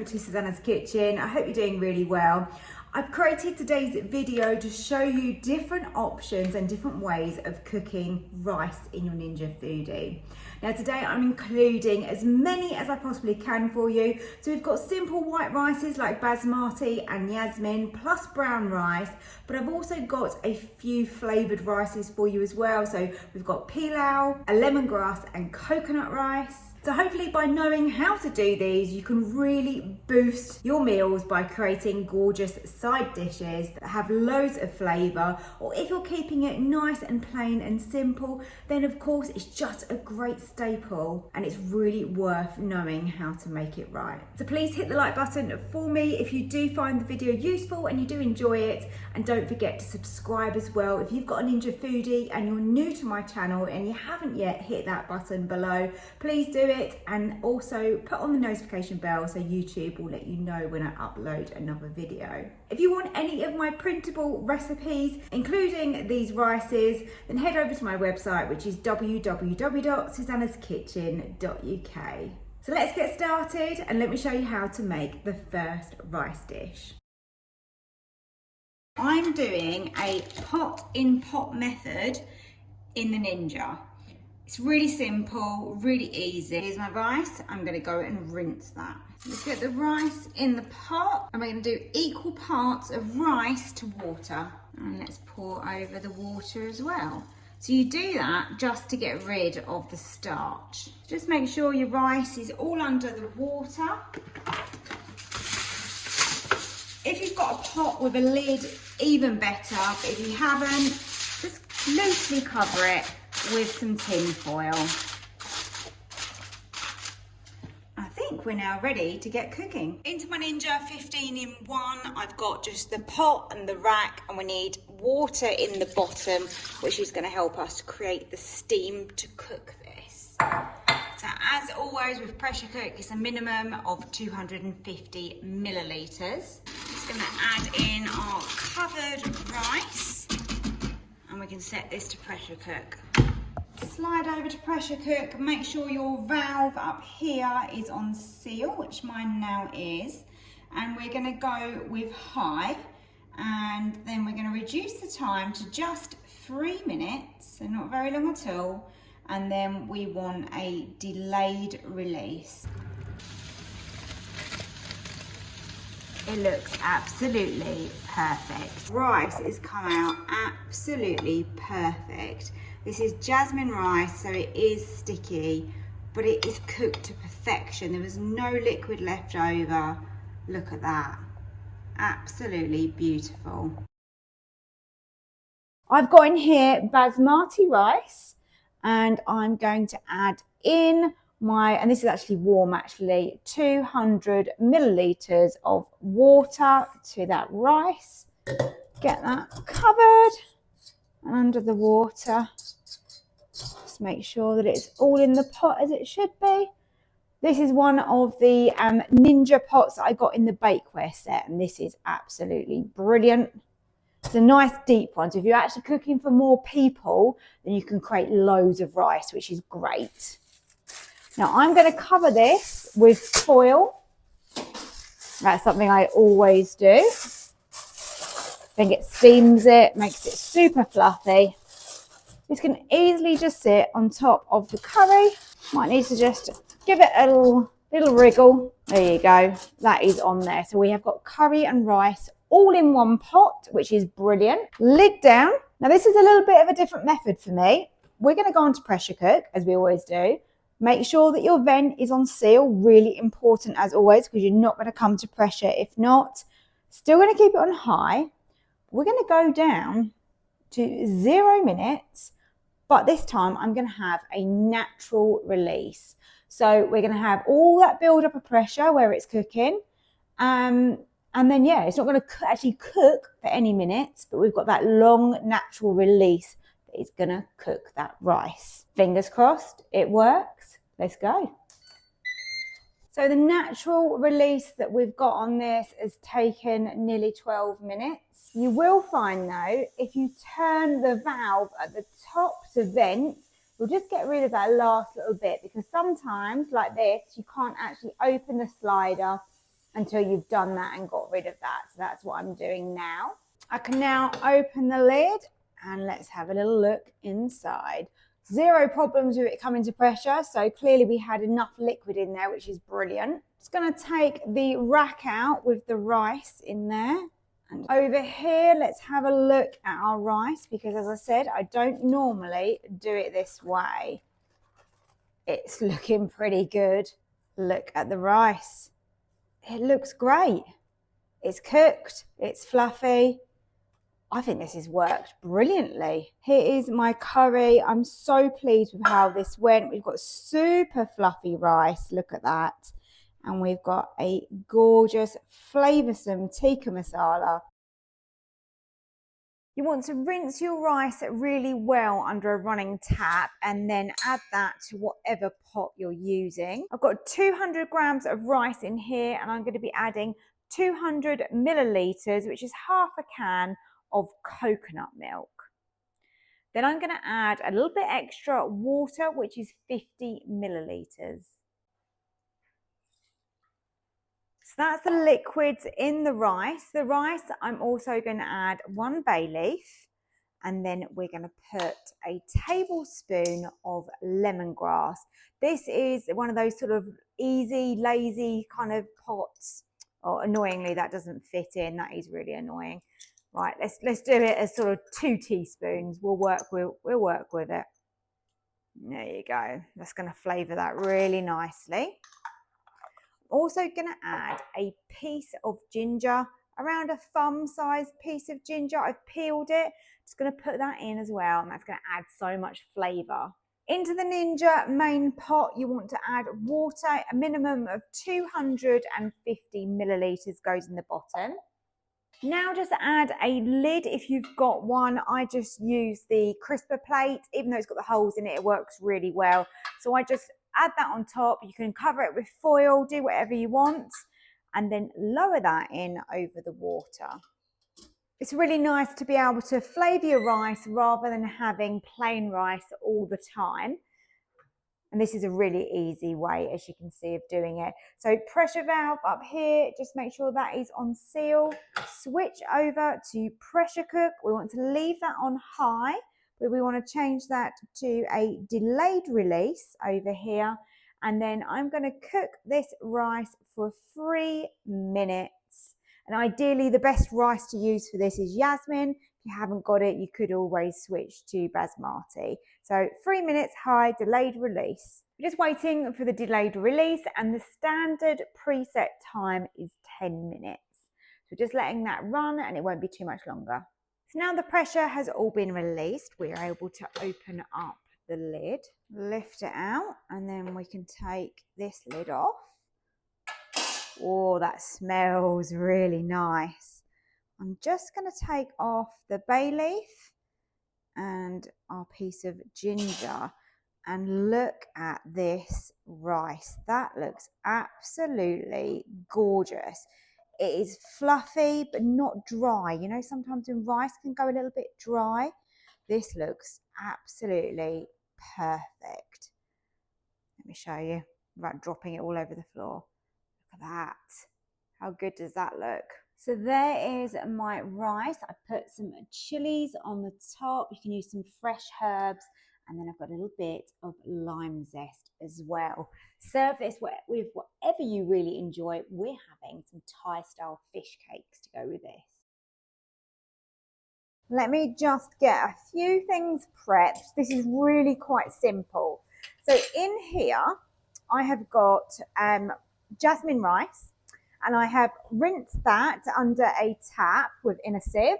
to Susannah's Kitchen. I hope you're doing really well. I've created today's video to show you different options and different ways of cooking rice in your Ninja Foodi. Now today I'm including as many as I possibly can for you. So we've got simple white rices like Basmati and Jasmine, plus brown rice, but I've also got a few flavoured rices for you as well. So we've got Pilau, a lemongrass and coconut rice. So hopefully by knowing how to do these, you can really boost your meals by creating gorgeous side dishes that have loads of flavour. Or if you're keeping it nice and plain and simple, then of course it's just a great staple and it's really worth knowing how to make it right. So please hit the like button for me if you do find the video useful and you do enjoy it. And don't forget to subscribe as well. If you've got a Ninja Foodi and you're new to my channel and you haven't yet hit that button below, please do it, and also put on the notification bell so YouTube will let you know when I upload another video. If you want any of my printable recipes, including these rices, then head over to my website, which is www.susannaskitchen.uk. So let's get started and let me show you how to make the first rice dish. I'm doing a pot-in-pot method in the Ninja. It's really simple, really easy. Here's my rice. I'm gonna go and rinse that. Let's get the rice in the pot and we're gonna do equal parts of rice to water. And let's pour over the water as well. So you do that just to get rid of the starch. Just make sure your rice is all under the water. If you've got a pot with a lid, even better. But if you haven't, just loosely cover it with some tin foil. I think we're now ready to get cooking. Into my Ninja 15-in-1, I've got just the pot and the rack, and we need water in the bottom, which is going to help us create the steam to cook this. So as always with pressure cook, it's a minimum of 250 millilitres. Just going to add in our covered rice, and we can set this to pressure cook. Slide over to pressure cook. Make sure your valve up here is on seal, which mine now is, and we're going to go with high, and then we're going to reduce the time to just 3 minutes, so not very long at all, and then we want a delayed release. It looks absolutely perfect. Rice has come out absolutely perfect. This is Jasmine rice, so it is sticky, but it is cooked to perfection. There was no liquid left over. Look at that. Absolutely beautiful. I've got in here Basmati rice, and I'm going to add in and this is actually warm 200 millilitres of water to that rice. Get that covered and under the water. Just make sure that it's all in the pot as it should be. This is one of the Ninja pots that I got in the bakeware set, and this is absolutely brilliant. It's a nice deep one, so if you're actually cooking for more people, then you can create loads of rice, which is great. Now I'm going to cover this with foil. That's something I always do. Then it steams it, makes it super fluffy. This can easily just sit on top of the curry. Might need to just give it a little wriggle. There you go, that is on there. So we have got curry and rice all in one pot, which is brilliant. Lid down. Now this is a little bit of a different method for me. We're going to go on to pressure cook, as we always do. Make sure that your vent is on seal, really important as always, because you're not going to come to pressure if not. Still going to keep it on high. We're going to go down to 0 minutes, but this time I'm going to have a natural release. So we're going to have all that build up of pressure where it's cooking. And then, yeah, it's not going to actually cook for any minutes, but we've got that long natural release that is going to cook that rice. Fingers crossed, it works. Let's go. So the natural release that we've got on this has taken nearly 12 minutes. You will find though, if you turn the valve at the top to vent, you'll just get rid of that last little bit, because sometimes like this, you can't actually open the slider until you've done that and got rid of that. So that's what I'm doing now. I can now open the lid and let's have a little look inside. Zero problems with it coming to pressure, so clearly we had enough liquid in there, which is brilliant. Just going to take the rack out with the rice in there. And over here, let's have a look at our rice, because as I said, I don't normally do it this way. It's looking pretty good. Look at the rice. It looks great. It's cooked, it's fluffy. I think this has worked brilliantly. Here is my curry. I'm so pleased with how this went. We've got super fluffy rice, look at that. And we've got a gorgeous, flavoursome tikka masala. You want to rinse your rice really well under a running tap and then add that to whatever pot you're using. I've got 200 grams of rice in here and I'm going to be adding 200 millilitres, which is half a can of coconut milk. Then I'm going to add a little bit extra water, which is 50 millilitres. So that's the liquids in the rice. The rice, I'm also going to add 1 bay leaf, and then we're going to put a tablespoon of lemongrass. This is one of those sort of easy, lazy kind of pots. Oh, annoyingly, that doesn't fit in. That is really annoying. Right, let's do it as sort of 2 teaspoons. We'll work with it. There you go. That's going to flavour that really nicely. Also going to add a piece of ginger, around a thumb-sized piece of ginger. I've peeled it. Just going to put that in as well, and that's going to add so much flavour. Into the Ninja main pot, you want to add water. A minimum of 250 millilitres goes in the bottom. Now just add a lid if you've got one. I just use the crisper plate. Even though it's got the holes in it, it works really well. So I just add that on top. You can cover it with foil, do whatever you want, and then lower that in over the water. It's really nice to be able to flavour your rice rather than having plain rice all the time. And this is a really easy way, as you can see, of doing it. So pressure valve up here, just make sure that is on seal. Switch over to pressure cook. We want to leave that on high, but we want to change that to a delayed release over here. And then I'm going to cook this rice for 3 minutes. And ideally, the best rice to use for this is Jasmine. If you haven't got it, you could always switch to Basmati. So 3 minutes high, delayed release. We're just waiting for the delayed release, and the standard preset time is 10 minutes. So just letting that run, and it won't be too much longer. So now the pressure has all been released, we are able to open up the lid, lift it out, and then we can take this lid off. Oh, that smells really nice. I'm just going to take off the bay leaf and our piece of ginger, and look at this rice. That looks absolutely gorgeous. It is fluffy but not dry. You know, sometimes when rice can go a little bit dry, this looks absolutely perfect. Let me show you without dropping it all over the floor. Look at that. How good does that look? So there is my rice. I put some chilies on the top. You can use some fresh herbs, and then I've got a little bit of lime zest as well. Serve this with whatever you really enjoy. We're having some Thai style fish cakes to go with this. Let me just get a few things prepped. This is really quite simple. So in here, I have got jasmine rice, and I have rinsed that under a tap within a sieve.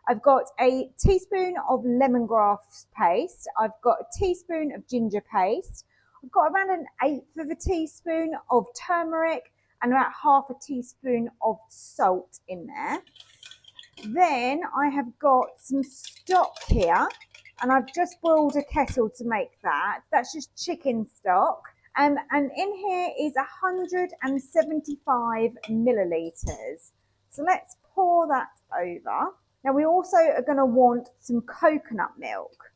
I've got a teaspoon of lemongrass paste. I've got a teaspoon of ginger paste. I've got around 1/8 of a teaspoon of turmeric and about 1/2 a teaspoon of salt in there. Then I have got some stock here, and I've just boiled a kettle to make that. That's just chicken stock. And in here is 175 millilitres. So let's pour that over. Now we also are going to want some coconut milk.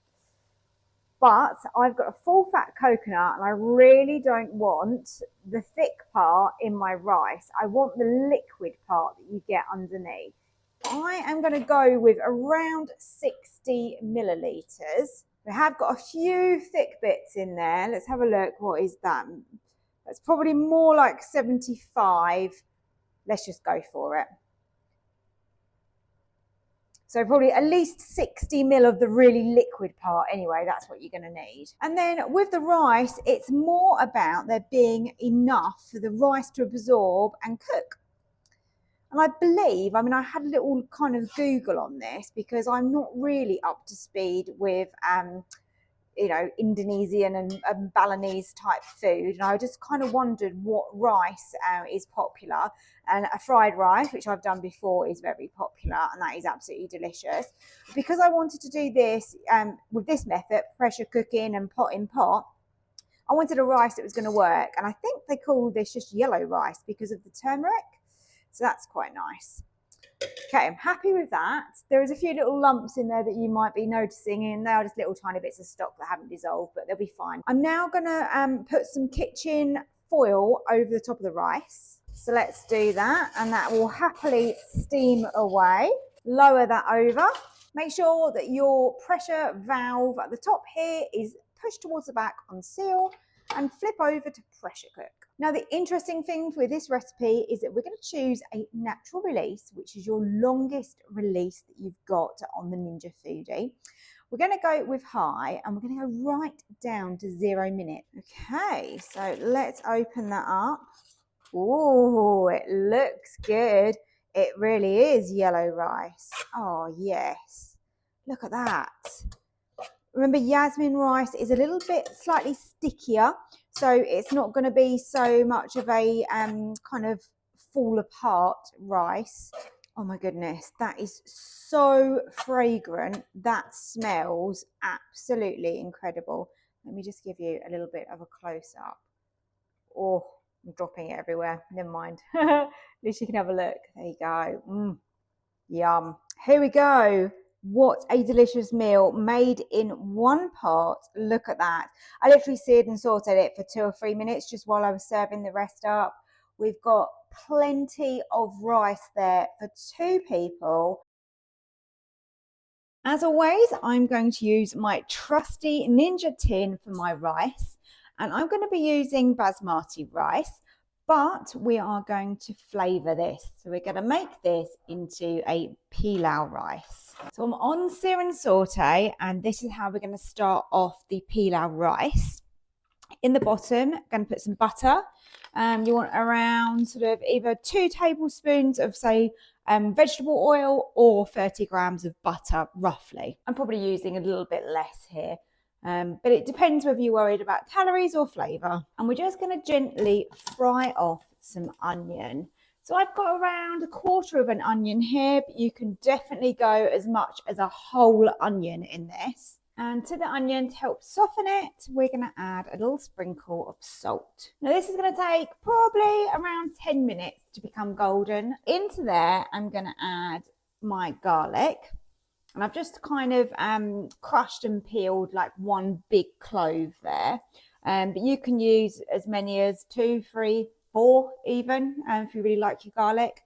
But I've got a full fat coconut and I really don't want the thick part in my rice. I want the liquid part that you get underneath. I am going to go with around 60 millilitres. We have got a few thick bits in there. Let's have a look. What is that? That's probably more like 75. Let's just go for it. So probably at least 60 ml of the really liquid part anyway, that's what you're going to need. And then with the rice, it's more about there being enough for the rice to absorb and cook. And I believe, I mean, I had a little kind of Google on this because I'm not really up to speed with you know, Indonesian and Balinese type food. And I just kind of wondered what rice is popular. And a fried rice, which I've done before, is very popular and that is absolutely delicious. Because I wanted to do this with this method, pressure cooking and pot in pot, I wanted a rice that was going to work. And I think they call this just yellow rice because of the turmeric. So that's quite nice. Okay, I'm happy with that. There is a few little lumps in there that you might be noticing, and they are just little tiny bits of stock that haven't dissolved, but they'll be fine. I'm now going to put some kitchen foil over the top of the rice. So let's do that, and that will happily steam away. Lower that over. Make sure that your pressure valve at the top here is pushed towards the back on seal, and flip over to pressure cook. Now, the interesting thing with this recipe is that we're going to choose a natural release, which is your longest release that you've got on the Ninja Foodi. We're going to go with high and we're going to go right down to 0 minutes. Okay, so let's open that up. Oh, it looks good. It really is yellow rice. Oh, yes. Look at that. Remember, Jasmine rice is a little bit slightly stickier, so it's not going to be so much of a kind of fall apart rice. Oh my goodness, that is so fragrant. That smells absolutely incredible. Let me just give you a little bit of a close up. Oh, I'm dropping it everywhere. Never mind. At least you can have a look. There you go. Yum. Here we go. What a delicious meal made in one pot. Look at that. I literally seared and sauteed it for 2 or 3 minutes just while I was serving the rest up. We've got plenty of rice there for 2 people. As always, I'm going to use my trusty Ninja tin for my rice, and I'm going to be using Basmati rice, but we are going to flavour this. So we're going to make this into a pilau rice. So I'm on sear and saute, and this is how we're going to start off the pilau rice. In the bottom, I'm going to put some butter. You want around sort of either 2 tablespoons of, say, vegetable oil or 30 grams of butter, roughly. I'm probably using a little bit less here. But it depends whether you're worried about calories or flavour. And we're just going to gently fry off some onion. So I've got around 1/4 of an onion here, but you can definitely go as much as a whole onion in this. And to the onion, to help soften it, we're going to add a little sprinkle of salt. Now this is going to take probably around 10 minutes to become golden. Into there, I'm going to add my garlic. And I've just kind of crushed and peeled like 1 big clove there. But you can use as many as 2, 3, 4 even, if you really like your garlic.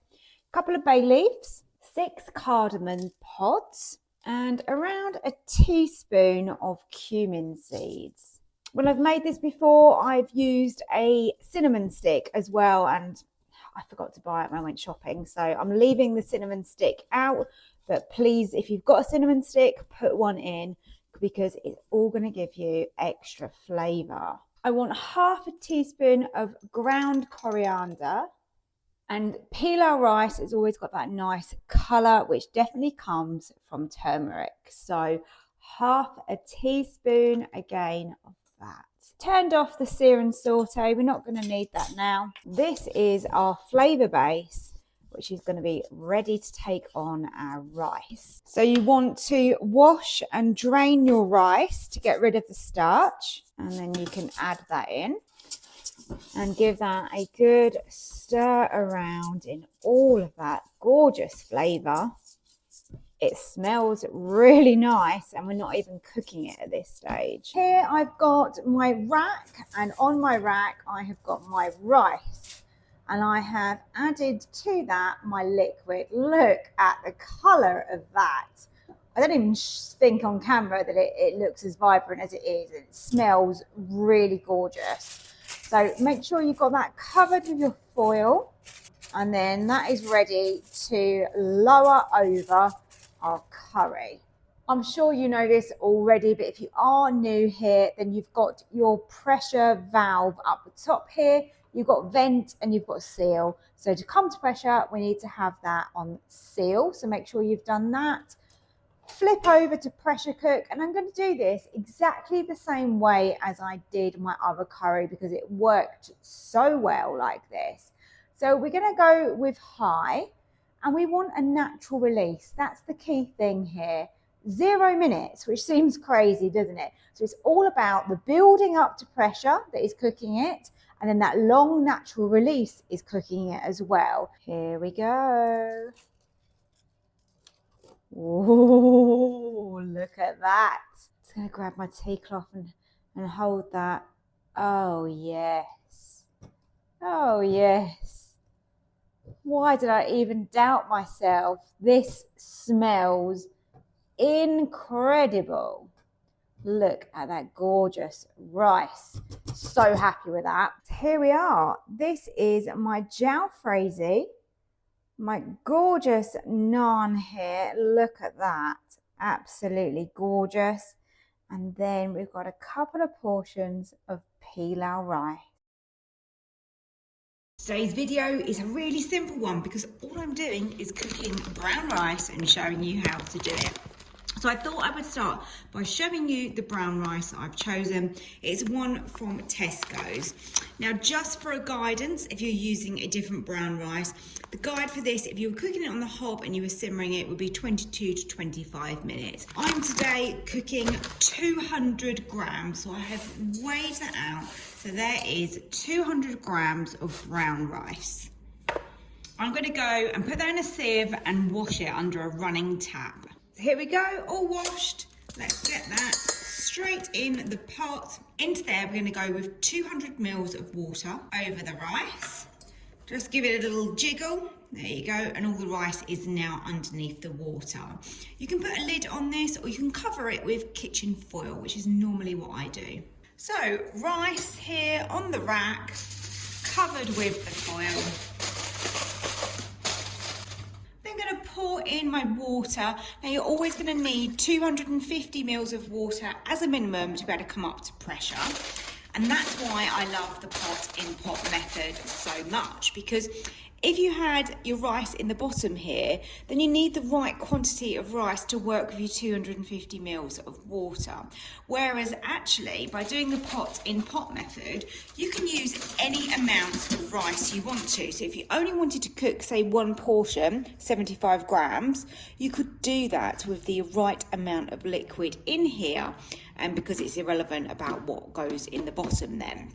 A couple of bay leaves, 6 cardamom pods, and around a teaspoon of cumin seeds. When I've made this before, I've used a cinnamon stick as well, and I forgot to buy it when I went shopping. So I'm leaving the cinnamon stick out. But please, if you've got a cinnamon stick, put one in because it's all going to give you extra flavour. I want 1/2 teaspoon of ground coriander. And pilau rice has always got that nice colour, which definitely comes from turmeric. So 1/2 teaspoon again of that. Turned off the sear and saute. We're not going to need that now. This is our flavour base, which is going to be ready to take on our rice. So you want to wash and drain your rice to get rid of the starch, and then you can add that in and give that a good stir around in all of that gorgeous flavour. It smells really nice, and we're not even cooking it at this stage. Here I've got my rack, and on my rack I have got my rice, and I have added to that my liquid. Look at the colour of that. I don't even think on camera that it looks as vibrant as it is. It smells really gorgeous. So make sure you've got that covered with your foil, and then that is ready to lower over our curry. I'm sure you know this already, but if you are new here, then you've got your pressure valve up the top here. You've got vent and you've got seal. So to come to pressure, we need to have that on seal. So make sure you've done that. Flip over to pressure cook, and I'm going to do this exactly the same way as I did my other curry because it worked so well like this. So we're going to go with high, and we want a natural release. That's the key thing here. 0 minutes, which seems crazy, doesn't it? So it's all about the building up to pressure that is cooking it, and then that long natural release is cooking it as well. Here we go. Oh, look at that. I'm just going to grab my tea cloth and hold that. Oh, yes. Oh, yes. Why did I even doubt myself? This smells incredible. Look at that gorgeous rice. So happy with that. Here we are. This is my jalfrezi. My gorgeous naan here. Look at that. Absolutely gorgeous. And then we've got a couple of portions of pilau rice. Today's video is a really simple one because all I'm doing is cooking brown rice and showing you how to do it. So I thought I would start by showing you the brown rice that I've chosen. It's one from Tesco's. Now, just for a guidance, if you're using a different brown rice, the guide for this, if you were cooking it on the hob and you were simmering it, would be 22 to 25 minutes. I'm today cooking 200 grams, so I have weighed that out. So there is 200 grams of brown rice. I'm going to go and put that in a sieve and wash it under a running tap. Here we go, all washed. Let's get that straight in the pot. Into there, we're going to go with 200 mils of water over the rice. Just give it a little jiggle. There you go, and all the rice is now underneath the water. You can put a lid on this, or you can cover it with kitchen foil, which is normally what I do. So, rice here on the rack, covered with the foil. I'm going to pour in my water. Now you're always going to need 250 mils of water as a minimum to be able to come up to pressure. And that's why I love the pot in pot method so much, because if you had your rice in the bottom here, then you need the right quantity of rice to work with your 250 mils of water. Whereas actually, by doing the pot in pot method, you can use any amount of rice you want to. So if you only wanted to cook, say, one portion, 75 grams, you could do that with the right amount of liquid in here, and because it's irrelevant about what goes in the bottom then.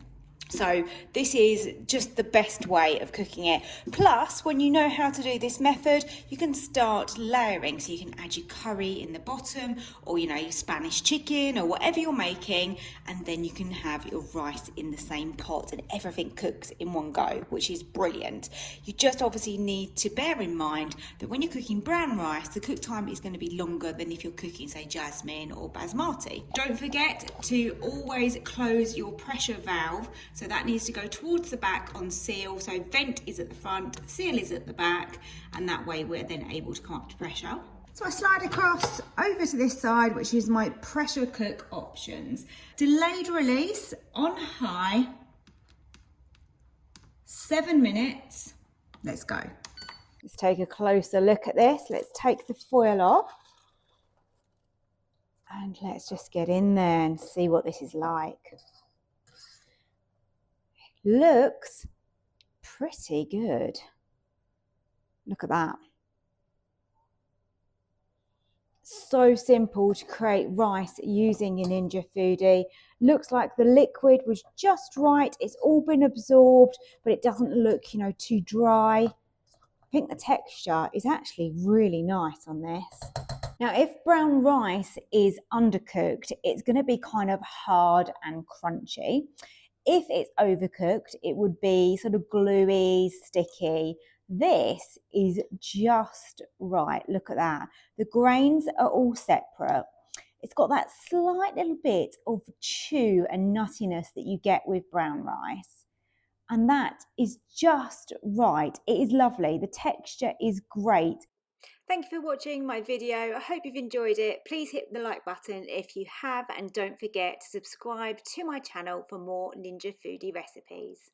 So this is just the best way of cooking it. Plus, when you know how to do this method, you can start layering. So you can add your curry in the bottom, or your Spanish chicken, or whatever you're making, and then you can have your rice in the same pot and everything cooks in one go, which is brilliant. You just obviously need to bear in mind that when you're cooking brown rice, the cook time is going to be longer than if you're cooking, say, Jasmine or Basmati. Don't forget to always close your pressure valve. So that needs to go towards the back on seal. So vent is at the front, seal is at the back, and that way we're then able to come up to pressure. So I slide across over to this side, which is my pressure cook options. Delayed release on high, 7 minutes. Let's go. Let's take a closer look at this. Let's take the foil off. And let's just get in there and see what this is like. Looks pretty good. Look at that. So simple to create rice using your Ninja Foodi. Looks like the liquid was just right. It's all been absorbed, but it doesn't look, too dry. I think the texture is actually really nice on this. Now, if brown rice is undercooked, it's going to be kind of hard and crunchy. If it's overcooked, it would be sort of gluey, sticky. This is just right. Look at that. The grains are all separate. It's got that slight little bit of chew and nuttiness that you get with brown rice. And that is just right. It is lovely. The texture is great. Thank you for watching my video. I hope you've enjoyed it. Please hit the like button if you have, and don't forget to subscribe to my channel for more Ninja Foodi recipes.